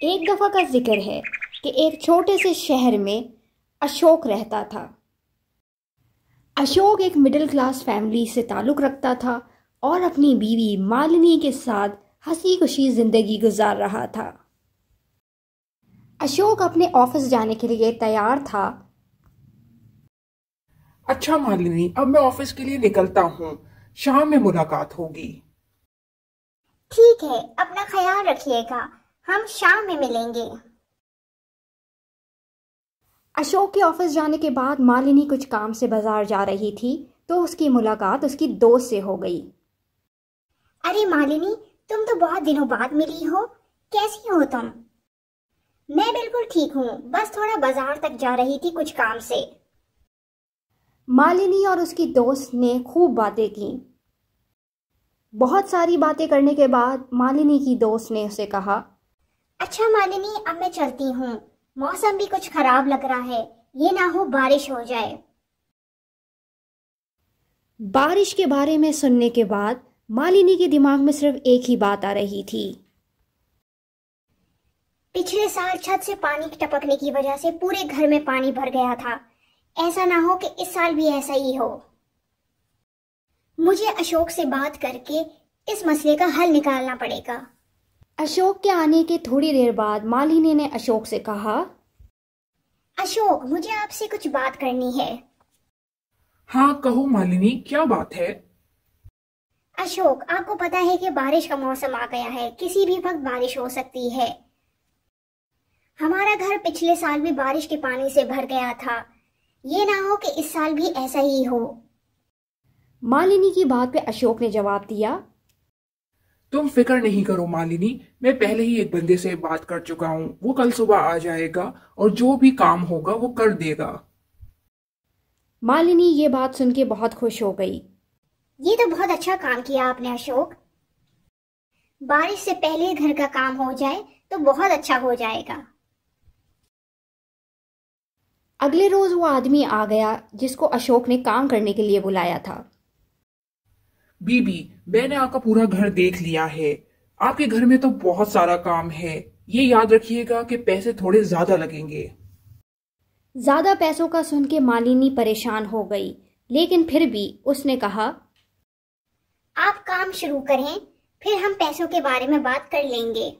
एक दफ़ा का जिक्र है कि एक छोटे से शहर में अशोक रहता था। अशोक एक मिडिल क्लास फैमिली से ताल्लुक़ रखता था और अपनी बीवी मालिनी के साथ हंसी खुशी ज़िंदगी गुजार रहा था। अशोक अपने ऑफिस जाने के लिए तैयार था। अच्छा मालिनी, अब मैं ऑफिस के लिए निकलता हूँ। शाम में मुलाकात होगी। ठीक है, अपना ख्याल रखिएगा। हम शाम में मिलेंगे। अशोक के ऑफिस जाने के बाद मालिनी कुछ काम से बाजार जा रही थी तो उसकी मुलाकात उसकी दोस्त से हो गई। अरे मालिनी, तुम तो बहुत दिनों बाद मिली हो। कैसी हो तुम? मैं बिल्कुल ठीक हूँ, बस थोड़ा बाजार तक जा रही थी कुछ काम से। मालिनी और उसकी दोस्त ने खूब बातें की। बहुत सारी बातें करने के बाद मालिनी की दोस्त ने उसे कहा, अच्छा मालिनी, अब मैं चलती हूँ। मौसम भी कुछ खराब लग रहा है, ये ना हो बारिश हो जाए। बारिश के बारे में सुनने के बाद मालिनी के दिमाग में सिर्फ एक ही बात आ रही थी। पिछले साल छत से पानी टपकने की वजह से पूरे घर में पानी भर गया था। ऐसा ना हो कि इस साल भी ऐसा ही हो। मुझे अशोक से बात करके इस मसले का हल निकालना पड़ेगा। अशोक के आने के थोड़ी देर बाद मालिनी ने अशोक से कहा, अशोक, मुझे आपसे कुछ बात करनी है। हाँ कहो मालिनी, क्या बात है? अशोक, आपको पता है कि बारिश का मौसम आ गया है, किसी भी वक्त बारिश हो सकती है। हमारा घर पिछले साल भी बारिश के पानी से भर गया था। ये ना हो कि इस साल भी ऐसा ही हो। मालिनी की बात पे अशोक ने जवाब दिया, तुम फिक्र नहीं करो मालिनी, मैं पहले ही एक बंदे से बात कर चुका हूँ। वो कल सुबह आ जाएगा और जो भी काम होगा वो कर देगा। मालिनी ये बात सुन के बहुत खुश हो गई। ये तो बहुत अच्छा काम किया आपने अशोक। बारिश से पहले घर का काम हो जाए तो बहुत अच्छा हो जाएगा। अगले रोज वो आदमी आ गया जिसको अशोक ने काम करने के लिए बुलाया था। बीबी, मैंने आपका पूरा घर देख लिया है। आपके घर में तो बहुत सारा काम है। ये याद रखिएगा कि पैसे थोड़े ज्यादा लगेंगे। ज्यादा पैसों का सुन के मालिनी परेशान हो गई, लेकिन फिर भी उसने कहा, आप काम शुरू करें, फिर हम पैसों के बारे में बात कर लेंगे।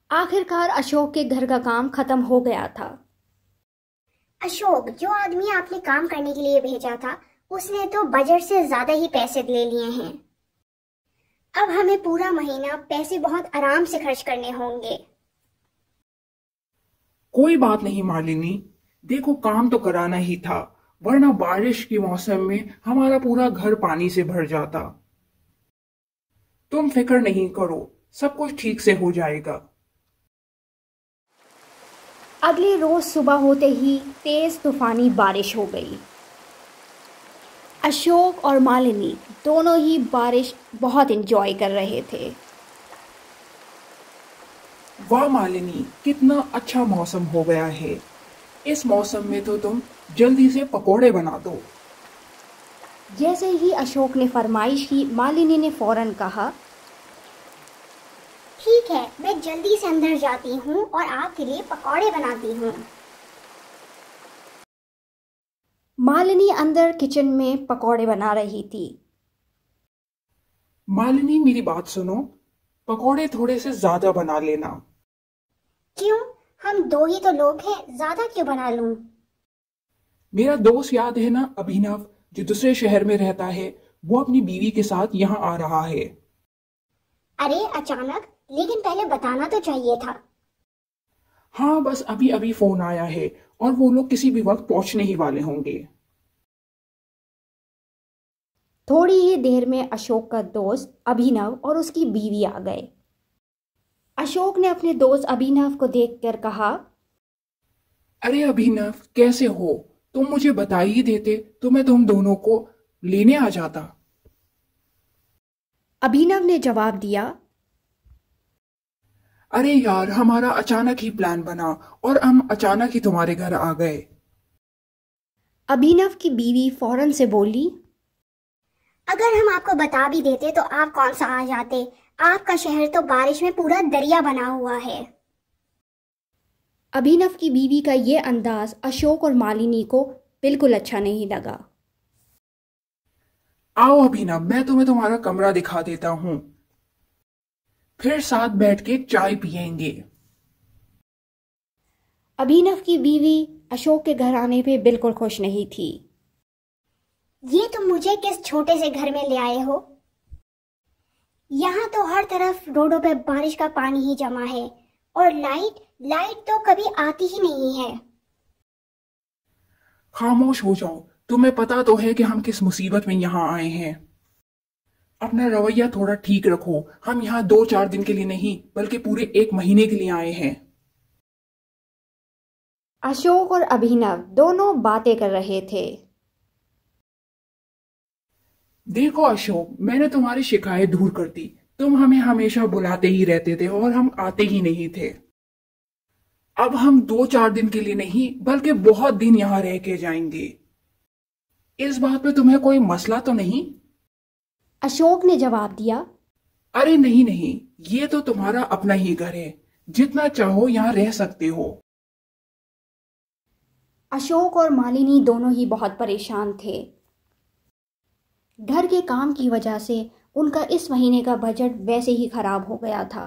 आखिरकार अशोक के घर का काम खत्म हो गया था। अशोक, जो आदमी आपने काम करने के लिए भेजा था उसने तो बजट से ज्यादा ही पैसे ले लिए हैं। अब हमें पूरा महीना पैसे बहुत आराम से खर्च करने होंगे। कोई बात नहीं मालिनी, देखो काम तो कराना ही था, वरना बारिश के मौसम में हमारा पूरा घर पानी से भर जाता। तुम फिक्र नहीं करो, सब कुछ ठीक से हो जाएगा। अगले रोज सुबह होते ही तेज तूफानी बारिश हो गई। अशोक और मालिनी दोनों ही बारिश बहुत एंजॉय कर रहे थे। वाह मालिनी, कितना अच्छा मौसम हो गया है। इस मौसम में तो तुम जल्दी से पकोड़े बना दो। जैसे ही अशोक ने फरमाइश की, मालिनी ने फौरन कहा, ठीक है, मैं जल्दी से अंदर जाती हूँ और आपके लिए पकौड़े बनाती हूँ। मालिनी अंदर किचन में पकौड़े बना रही थी। मालिनी मेरी बात सुनो, पकोड़े थोड़े से ज्यादा बना लेना। क्यों? हम दो ही तो लोग हैं, ज्यादा क्यों बना लूं? मेरा दोस्त याद है ना, अभिनव, जो दूसरे शहर में रहता है, वो अपनी बीवी के साथ यहाँ आ रहा है। अरे अचानक, लेकिन पहले बताना तो चाहिए था। हाँ, बस अभी अभी फोन आया है और वो लोग किसी भी वक्त पहुंचने ही वाले होंगे। थोड़ी ही देर में अशोक का दोस्त अभिनव और उसकी बीवी आ गए। अशोक ने अपने दोस्त अभिनव को देखकर कहा, अरे अभिनव, कैसे हो? तुम मुझे बता ही देते तो मैं तुम दोनों को लेने आ जाता। अभिनव ने जवाब दिया, अरे यार, हमारा अचानक ही प्लान बना और हम अचानक ही तुम्हारे घर आ गए। अभिनव की बीवी फौरन से बोली, अगर हम आपको बता भी देते तो आप कौन सा आ जाते। आपका शहर तो बारिश में पूरा दरिया बना हुआ है। अभिनव की बीवी का ये अंदाज अशोक और मालिनी को बिल्कुल अच्छा नहीं लगा। आओ अभिनव, मैं तुम्हें तुम्हारा कमरा दिखा देता हूं, फिर साथ बैठ के चाय पियेंगे। अभिनव की बीवी अशोक के घर आने पे बिल्कुल खुश नहीं थी। ये तुम मुझे किस छोटे से घर में ले आए हो? यहाँ तो हर तरफ रोडों पे बारिश का पानी ही जमा है और लाइट तो कभी आती ही नहीं है। खामोश हो जाओ, तुम्हें पता तो है कि हम किस मुसीबत में यहाँ आए हैं। अपना रवैया थोड़ा ठीक रखो। हम यहाँ 2-4 दिन के लिए नहीं बल्कि पूरे 1 महीने के लिए आए हैं। अशोक और अभिनव दोनों बातें कर रहे थे। देखो अशोक, मैंने तुम्हारी शिकायत दूर कर दी। तुम हमें हमेशा बुलाते ही रहते थे और हम आते ही नहीं थे। अब हम 2-4 दिन के लिए नहीं बल्कि बहुत दिन यहाँ रह के जाएंगे। इस बात पे तुम्हें कोई मसला तो नहीं? अशोक ने जवाब दिया। अरे नहीं, ये तो तुम्हारा अपना ही घर है, जितना चाहो यहाँ रह सकते हो। अशोक और मालिनी दोनों ही बहुत परेशान थे। घर के काम की वजह से उनका इस महीने का बजट वैसे ही खराब हो गया था।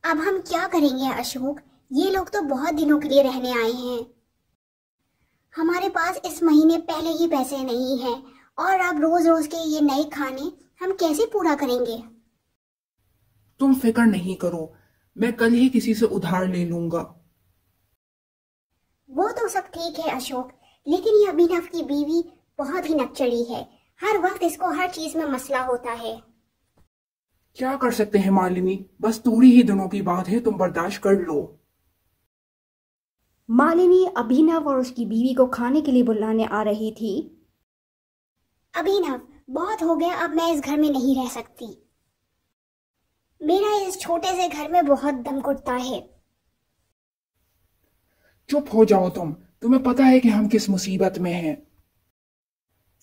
अब हम क्या करेंगे अशोक? ये लोग तो बहुत दिनों के लिए रहने आए हैं। हमारे पास इस महीने पहले ही पैसे नहीं हैं और अब रोज रोज के ये नए खाने हम कैसे पूरा करेंगे? तुम फिक्र नहीं करो, मैं कल ही किसी से उधार ले लूंगा। वो तो सब ठीक है अशोक, लेकिन ये अभिनव की बीवी बहुत ही नकचड़ी है। हर वक्त इसको हर चीज में मसला होता है। क्या कर सकते हैं मालिनी, बस थोड़ी ही दिनों की बात है, तुम बर्दाश्त कर लो। मालिनी अभिनव और उसकी बीवी को खाने के लिए बुलाने आ रही थी। अभिनव, बहुत हो गया, अब मैं इस घर में नहीं रह सकती। मेरा इस छोटे से घर में बहुत दम घुटता है। चुप हो जाओ तुम्हें पता है कि हम किस मुसीबत में हैं।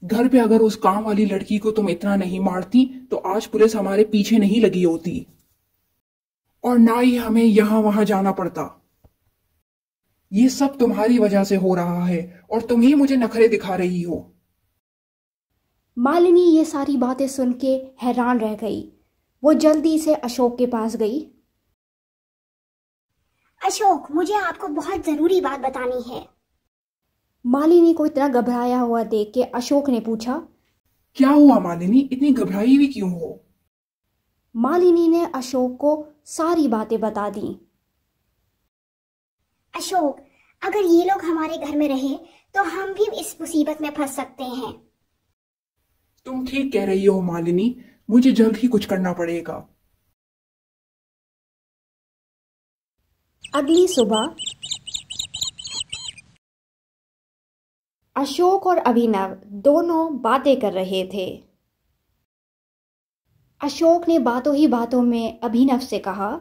घर पे अगर उस काम वाली लड़की को तुम इतना नहीं मारती तो आज पुलिस हमारे पीछे नहीं लगी होती और ना ही हमें यहां वहां जाना पड़ता। ये सब तुम्हारी वजह से हो रहा है और तुम ही मुझे नखरे दिखा रही हो। मालिनी ये सारी बातें सुन के हैरान रह गई। वो जल्दी से अशोक के पास गई। अशोक, मुझे आपको बहुत जरूरी बात बतानी है। मालिनी को इतना घबराया हुआ देख के अशोक ने पूछा, क्या हुआ मालिनी, इतनी घबराई हुई क्यों हो? मालिनी ने अशोक को सारी बातें बता दी। अशोक, अगर ये लोग हमारे घर में रहे तो हम भी इस मुसीबत में फंस सकते हैं। तुम ठीक कह रही हो मालिनी, मुझे जल्द ही कुछ करना पड़ेगा। अगली सुबह अशोक और अभिनव दोनों बातें कर रहे थे। अशोक ने बातों ही बातों में अभिनव से कहा,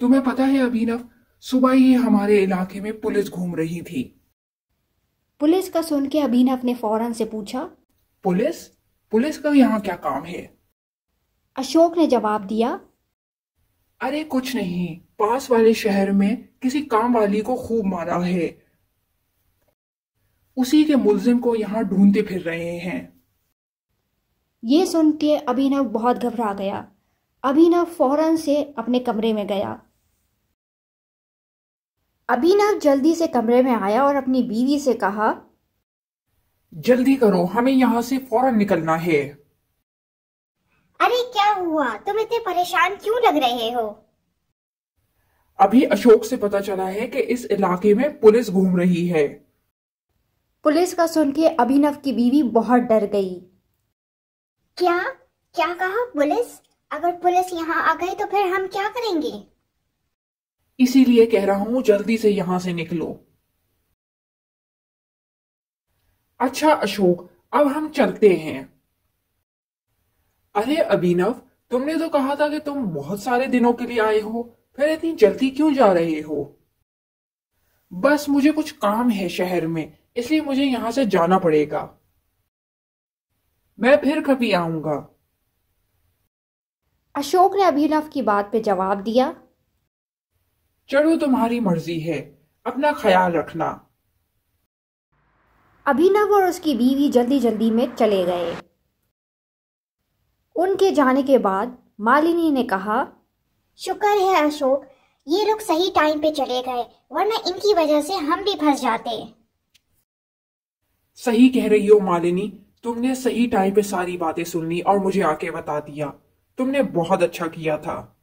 तुम्हें पता है अभिनव, सुबह ही हमारे इलाके में पुलिस घूम रही थी। पुलिस का सुन के अभिनव ने फौरन से पूछा, पुलिस का यहाँ क्या काम है? अशोक ने जवाब दिया, अरे कुछ नहीं, पास वाले शहर में किसी काम वाली को खूब मारा है, उसी के मुल्जिम को यहाँ ढूंढते फिर रहे हैं। ये सुन के अभिनव बहुत घबरा गया। अभिनव फौरन से अपने कमरे में गया। अभिनव जल्दी से कमरे में आया और अपनी बीवी से कहा, जल्दी करो, हमें यहाँ से फौरन निकलना है। अरे क्या हुआ? तुम इतने परेशान क्यों लग रहे हो? अभी अशोक से पता चला है कि इस इलाके में पुलिस घूम रही है। पुलिस का सुन के अभिनव की बीवी बहुत डर गई। क्या कहा? पुलिस? अगर पुलिस यहाँ आ गई तो फिर हम क्या करेंगे? इसीलिए कह रहा हूं जल्दी से यहां से निकलो। अच्छा अशोक, अब हम चलते हैं। अरे अभिनव, तुमने तो कहा था कि तुम बहुत सारे दिनों के लिए आए हो, फिर इतनी जल्दी क्यों जा रहे हो? बस मुझे कुछ काम है शहर में, इसलिए मुझे यहां से जाना पड़ेगा। मैं फिर कभी आऊंगा। अशोक ने अभिनव की बात पे जवाब दिया। चलो तुम्हारी मर्जी है, अपना ख्याल रखना। अभिनव और उसकी बीवी जल्दी जल्दी में चले गए। उनके जाने के बाद मालिनी ने कहा, शुक्र है अशोक, ये लोग सही टाइम पे चले गए, वरना इनकी वजह से हम भी फंस जाते। सही कह रही हो मालिनी, तुमने सही टाइम पे सारी बातें सुन ली और मुझे आके बता दिया। तुमने बहुत अच्छा किया था।